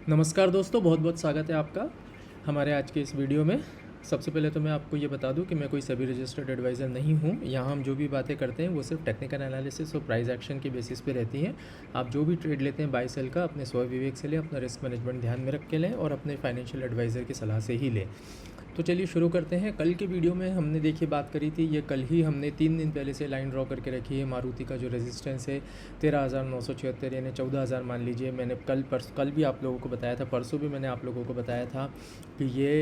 नमस्कार दोस्तों, बहुत बहुत स्वागत है आपका हमारे आज के इस वीडियो में। सबसे पहले तो मैं आपको ये बता दूं कि मैं कोई सभी रजिस्टर्ड एडवाइज़र नहीं हूं। यहाँ हम जो भी बातें करते हैं वो सिर्फ टेक्निकल एनालिसिस और प्राइस एक्शन के बेसिस पे रहती हैं। आप जो भी ट्रेड लेते हैं बाय सेल का, अपने स्व विवेक से लें, अपना रिस्क मैनेजमेंट ध्यान में रख के लें और अपने फाइनेंशियल एडवाइज़र की सलाह से ही लें। तो चलिए शुरू करते हैं। कल की वीडियो में हमने देखिए बात करी थी, ये कल ही हमने 3 दिन पहले से लाइन ड्रॉ करके रखी है। मारुति का जो रेजिस्टेंस है 13,976 यानी 14,000 मान लीजिए। मैंने कल भी आप लोगों को बताया था, परसों भी मैंने आप लोगों को बताया था कि ये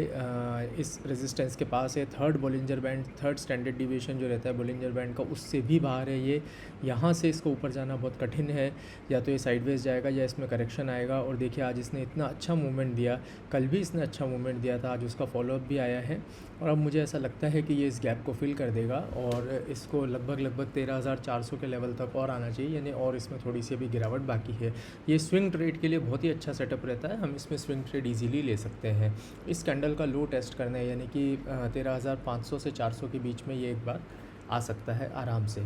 इस रेजिस्टेंस के पास है। Third Bollinger band, third standard deviation जो रहता है बोलिंजर बैंड का, उससे भी बाहर है ये। यहाँ से इसको ऊपर जाना बहुत कठिन है, या तो ये साइडवेज जाएगा या इसमें करेक्शन आएगा। और देखिए आज इसने इतना अच्छा मूवमेंट दिया, कल भी इसने अच्छा मूवमेंट दिया था, आज उसका फॉलोअप भी आया है। और अब मुझे ऐसा लगता है कि ये इस गैप को फिल कर देगा और इसको लगभग 13,400 के लेवल तक और आना चाहिए, यानी और इसमें थोड़ी सी अभी गिरावट बाकी है। ये स्विंग ट्रेड के लिए बहुत ही अच्छा सेटअप रहता है, हम इसमें स्विंग ट्रेड इजीली ले सकते हैं। इस कैंडल का लो टेस्ट करना है, यानी कि 13,500 से 400 के बीच में ये एक बार आ सकता है आराम से।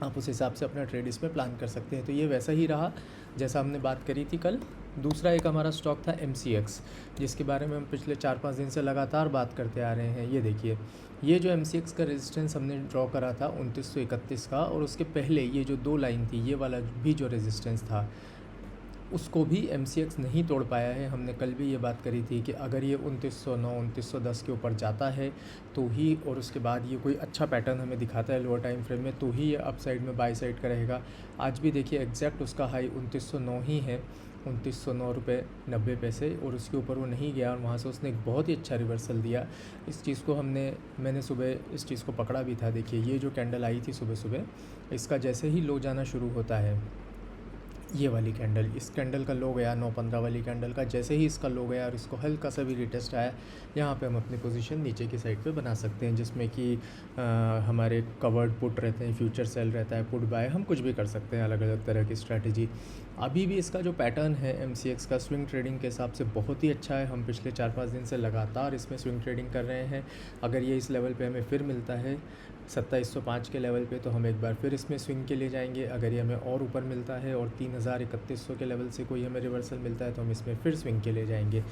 आप उस हिसाब से अपना ट्रेड इसमें प्लान कर सकते हैं। तो ये वैसा ही रहा जैसा हमने बात करी थी कल। दूसरा एक हमारा स्टॉक था MCX, जिसके बारे में हम पिछले 4-5 दिन से लगातार बात करते आ रहे हैं। ये देखिए, ये जो MCX का रेजिस्टेंस हमने ड्रॉ करा था 2931 का, और उसके पहले ये जो 2 लाइन थी, ये वाला भी जो रेजिस्टेंस था, उसको भी MCX नहीं तोड़ पाया है। हमने कल भी ये बात करी थी कि अगर ये 2909 2910 के ऊपर जाता है तो ही, और उसके बाद ये कोई अच्छा पैटर्न हमें दिखाता है लोअर टाइम फ्रेम में, तो ही ये अप साइड में बाई साइड का रहेगा। आज भी देखिए एग्जैक्ट उसका हाई 2909 ही है, 2909 रुपये 90 पैसे, और उसके ऊपर वो नहीं गया और वहाँ से उसने एक बहुत ही अच्छा रिवर्सल दिया। इस चीज़ को मैंने सुबह इस चीज़ को पकड़ा भी था। देखिए ये जो कैंडल आई थी सुबह सुबह, इसका जैसे ही लो जाना शुरू होता है, ये वाली कैंडल, इस कैंडल का लो गया 9:15 वाली कैंडल का, जैसे ही इसका लो गया और इसको हल्का सा भी रिटेस्ट आया, यहाँ पे हम अपनी पोजीशन नीचे की साइड पे बना सकते हैं, जिसमें कि हमारे कवर्ड पुट रहते हैं, फ्यूचर सेल रहता है, पुट बाय, हम कुछ भी कर सकते हैं, अलग अलग तरह की स्ट्रैटेजी। अभी भी इसका जो पैटर्न है MCX का स्विंग ट्रेडिंग के हिसाब से बहुत ही अच्छा है। हम पिछले 4-5 दिन से लगातार इसमें स्विंग ट्रेडिंग कर रहे हैं। अगर ये इस लेवल पे हमें फिर मिलता है 2705 के लेवल पे, तो हम एक बार फिर इसमें स्विंग के लिए जाएंगे। अगर ये हमें और ऊपर मिलता है और 3000-3100 के लेवल से कोई हमें रिवर्सल मिलता है, तो हम इसमें फिर स्विंग के लिए जाएंगे।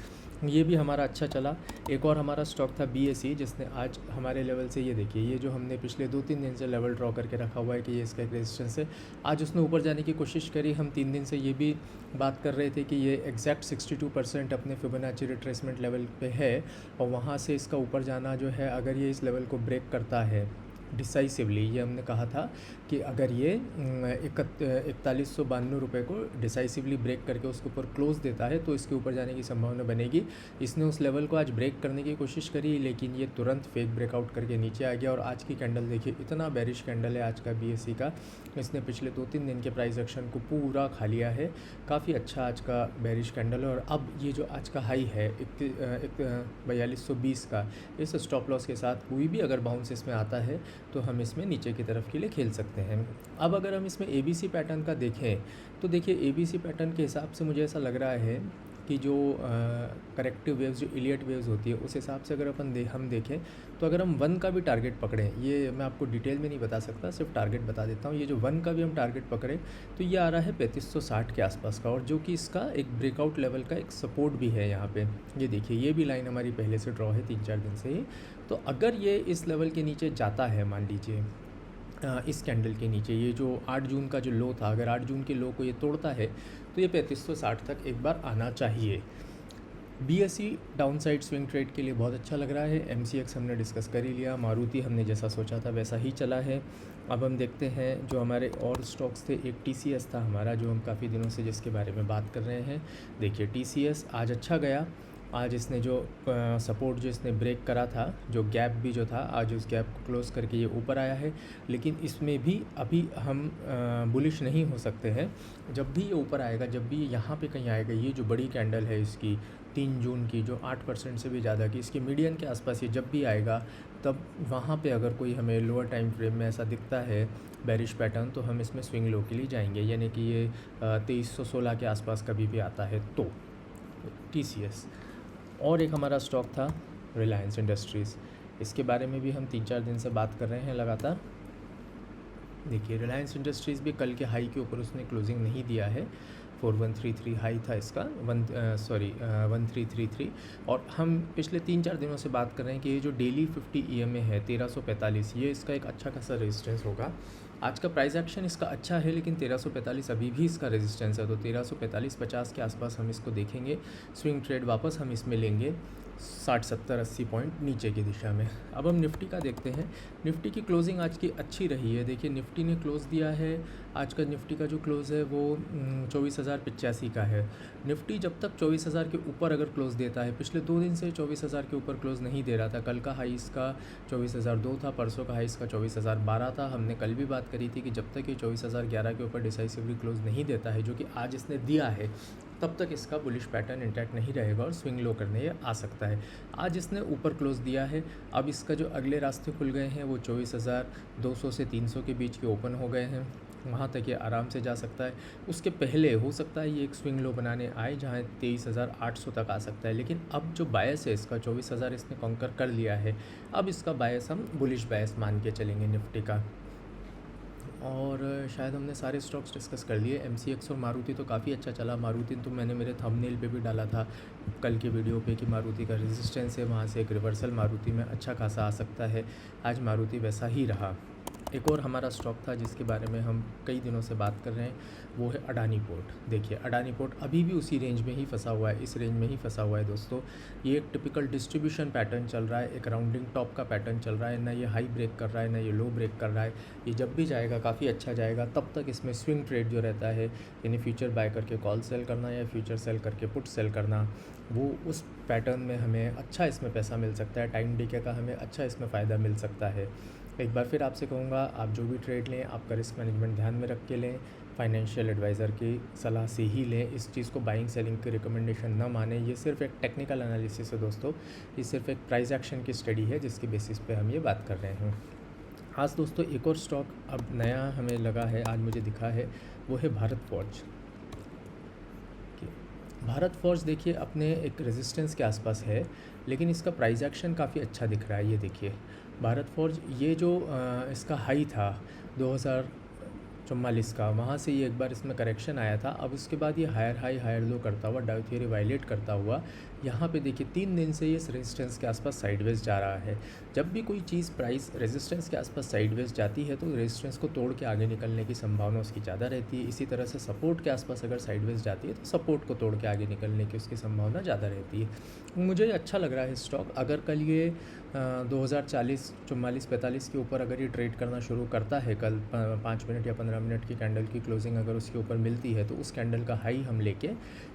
ये भी हमारा अच्छा चला। एक और हमारा स्टॉक था BSE, जिसने आज हमारे लेवल से, ये देखिए, ये जो हमने पिछले 2-3 दिन से लेवल ड्रॉ करके रखा हुआ है कि ये इसका एक रेजिस्टेंस है, आज उसने ऊपर जाने की कोशिश करी। हम 3 दिन से ये भी बात कर रहे थे कि ये एग्जैक्ट 62% अपने फिबोनाची रिट्रेसमेंट लेवल पे है, और वहाँ से इसका ऊपर जाना जो है, अगर ये इस लेवल को ब्रेक करता है डिसाइसिवली, ये हमने कहा था कि अगर ये 4192 रुपये को डिसाइसिवली ब्रेक करके उसके ऊपर क्लोज देता है, तो इसके ऊपर जाने की संभावना बनेगी। इसने उस लेवल को आज ब्रेक करने की कोशिश करी, लेकिन ये तुरंत फेक ब्रेकआउट करके नीचे आ गया। और आज की कैंडल देखिए, इतना बेरिश कैंडल है आज का BSE का। इसने पिछले 2-3 दिन के प्राइस एक्शन को पूरा खा लिया है। काफ़ी अच्छा आज का बेरिश कैंडल है। और अब ये जो आज का हाई है 4220 का, इस स्टॉप लॉस के साथ कोई भी अगर बाउंस इसमें आता है तो हम इसमें नीचे की तरफ के लिए खेल सकते हैं। अब अगर हम इसमें ABC पैटर्न का देखें, तो देखिए ABC पैटर्न के हिसाब से मुझे ऐसा लग रहा है कि जो करेक्टिव वेव्स, जो इलियट वेव्स होती है, उस हिसाब से अगर हम देखें, तो अगर हम 1 का भी टारगेट पकड़ें, ये मैं आपको डिटेल में नहीं बता सकता, सिर्फ टारगेट बता देता हूँ। ये जो 1 का भी हम टारगेट पकड़ें, तो ये आ रहा है 3560 के आसपास का, और जो कि इसका एक ब्रेकआउट लेवल का एक सपोर्ट भी है यहाँ पे। ये देखिए, ये भी लाइन हमारी पहले से ड्रॉ है 3-4 दिन से ही। तो अगर ये इस लेवल के नीचे जाता है, मान लीजिए इस कैंडल के नीचे, ये जो 8 जून का जो लो था, अगर 8 जून के लो को ये तोड़ता है, तो ये 3560 तक एक बार आना चाहिए। BSE down side swing trade के लिए बहुत अच्छा लग रहा है। MCX हमने डिस्कस कर ही लिया। मारुति हमने जैसा सोचा था वैसा ही चला है। अब हम देखते हैं जो हमारे और स्टॉक्स थे। एक TCS था हमारा, जो हम काफ़ी दिनों से जिसके बारे में बात कर रहे हैं। देखिए TCS आज अच्छा गया। आज इसने जो सपोर्ट जो इसने ब्रेक करा था, जो गैप भी जो था, आज उस गैप को क्लोज़ करके ये ऊपर आया है। लेकिन इसमें भी अभी हम बुलिश नहीं हो सकते हैं। जब भी ये ऊपर आएगा, जब भी यहाँ पे कहीं आएगा, ये जो बड़ी कैंडल है इसकी 3 जून की, जो 8% से भी ज़्यादा की, इसके मीडियन के आसपास ये जब भी आएगा, तब वहाँ पे अगर कोई हमें लोअर टाइम फ्रेम में ऐसा दिखता है बेरिश पैटर्न, तो हम इसमें स्विंग लो के लिए जाएंगे। यानी कि ये 2316 के आसपास कभी भी आता है तो TCS। और एक हमारा स्टॉक था रिलायंस इंडस्ट्रीज़, इसके बारे में भी हम 3-4 दिन से बात कर रहे हैं लगातार। देखिए रिलायंस इंडस्ट्रीज़ भी कल के हाई के ऊपर उसने क्लोजिंग नहीं दिया है। 4133 हाई था इसका 1333, और हम पिछले 3-4 दिनों से बात कर रहे हैं कि ये जो डेली 50 EMA है 1345, ये इसका एक अच्छा खासा रेजिस्टेंस होगा। आज का प्राइस एक्शन इसका अच्छा है, लेकिन 1345 अभी भी इसका रेजिस्टेंस है, तो 1345-50 के आसपास हम इसको देखेंगे। स्विंग ट्रेड वापस हम इसमें लेंगे 60, 70, 80 पॉइंट नीचे की दिशा में। अब हम निफ्टी का देखते हैं। निफ्टी की क्लोजिंग आज की अच्छी रही है। देखिए निफ्टी ने क्लोज़ दिया है, आज का निफ्टी का जो क्लोज़ है वो 24,085 का है। निफ्टी जब तक 24,000 के ऊपर अगर क्लोज़ देता है, पिछले 2 दिन से 24,000 के ऊपर क्लोज़ नहीं दे रहा था। कल का हाई इसका 24,002 था, परसों का हाई इसका 24,012 था। हमने कल भी बात करी थी कि जब तक ये 24,011 के ऊपर डिसाइसिवली क्लोज़ नहीं देता है, जो कि आज इसने दिया है, तब तक इसका बुलिश पैटर्न इंटैक्ट नहीं रहेगा और स्विंग लो करने ये आ सकता है। आज इसने ऊपर क्लोज़ दिया है। अब इसका जो अगले रास्ते खुल गए हैं वो 24,200 से 300 के बीच के ओपन हो गए हैं, वहाँ तक ये आराम से जा सकता है। उसके पहले हो सकता है ये एक स्विंग लो बनाने आए जहाँ 23,800 तक आ सकता है, लेकिन अब जो बायस है इसका 24,000 इसने कॉन्कर कर लिया है। अब इसका बायस हम बुलिश बायस मान के चलेंगे निफ्टी का। और शायद हमने सारे स्टॉक्स डिस्कस कर लिए। MCX और मारुति तो काफ़ी अच्छा चला। मारुति तो मैंने मेरे थंबनेल पे भी डाला था कल की वीडियो पे कि मारुति का रेजिस्टेंस है, वहाँ से एक रिवर्सल मारुति में अच्छा खासा आ सकता है। आज मारुति वैसा ही रहा। एक और हमारा स्टॉक था जिसके बारे में हम कई दिनों से बात कर रहे हैं, वो है अडानी पोर्ट। देखिए अडानी पोर्ट अभी भी उसी रेंज में ही फंसा हुआ है, इस रेंज में ही फंसा हुआ है दोस्तों। ये एक टिपिकल डिस्ट्रीब्यूशन पैटर्न चल रहा है, एक राउंडिंग टॉप का पैटर्न चल रहा है। ना ये हाई ब्रेक कर रहा है, ना ये लो ब्रेक कर रहा है। ये जब भी जाएगा काफ़ी अच्छा जाएगा। तब तक इसमें स्विंग ट्रेड जो रहता है, यानी फ्यूचर बाय करके कॉल सेल करना या फ्यूचर सेल करके पुट सेल करना, वो उस पैटर्न में हमें अच्छा इसमें पैसा मिल सकता है। टाइम डीके का हमें अच्छा इसमें फ़ायदा मिल सकता है। एक बार फिर आपसे कहूँगा, आप जो भी ट्रेड लें आपका रिस्क मैनेजमेंट ध्यान में रख के लें, फाइनेंशियल एडवाइज़र की सलाह से ही लें। इस चीज़ को बाइंग सेलिंग की रिकमेंडेशन ना माने। ये सिर्फ एक टेक्निकल एनालिसिस है दोस्तों, ये सिर्फ एक प्राइस एक्शन की स्टडी है जिसकी बेसिस पे हम ये बात कर रहे हैं। आज दोस्तों एक और स्टॉक अब नया हमें लगा है, आज मुझे दिखा है, वो है भारत फोर्ज। भारत फोर्ज देखिए अपने एक रेजिस्टेंस के आसपास है, लेकिन इसका प्राइस एक्शन काफ़ी अच्छा दिख रहा है। ये देखिए भारत फोर्ज, ये जो इसका हाई था 2044 का, वहाँ से ये एक बार इसमें करेक्शन आया था। अब उसके बाद ये हायर हाई हायर लो करता हुआ, डाउ थ्योरी वायलेट करता हुआ, यहाँ पे देखिए 3 दिन से ये रेजिस्टेंस के आसपास साइडवेज जा रहा है। जब भी कोई चीज़ प्राइस रेजिस्टेंस के आसपास साइडवेज जाती है तो रेजिस्टेंस को तोड़ के आगे निकलने की संभावना उसकी ज़्यादा रहती है। इसी तरह से सपोर्ट के आसपास अगर साइडवेज जाती है तो सपोर्ट को तोड़ के आगे निकलने की उसकी संभावना ज़्यादा रहती है। मुझे अच्छा लग रहा है स्टॉक। अगर कल ये 2040, 44, 45 के ऊपर अगर ये ट्रेड करना शुरू करता है, कल 5 मिनट या 15 मिनट की कैंडल की क्लोजिंग अगर उसके ऊपर मिलती है, तो उस कैंडल का हाई हम लेके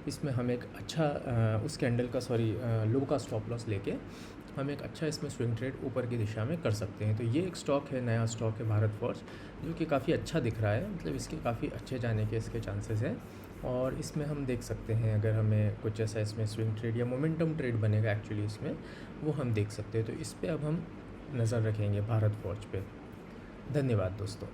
इसमें हम एक अच्छा उस कैंडल का लो का स्टॉप लॉस लेके हम एक अच्छा इसमें स्विंग ट्रेड ऊपर की दिशा में कर सकते हैं। तो ये एक स्टॉक है, नया स्टॉक है भारत फोर्ज, जो कि काफ़ी अच्छा दिख रहा है। मतलब इसके काफ़ी अच्छे जाने के इसके चांसेस हैं, और इसमें हम देख सकते हैं अगर हमें कुछ ऐसा इसमें स्विंग ट्रेड या मोमेंटम ट्रेड बनेगा एक्चुअली इसमें, वो हम देख सकते हैं। तो इस पर अब हम नज़र रखेंगे भारत फोर्ज पे। धन्यवाद दोस्तों।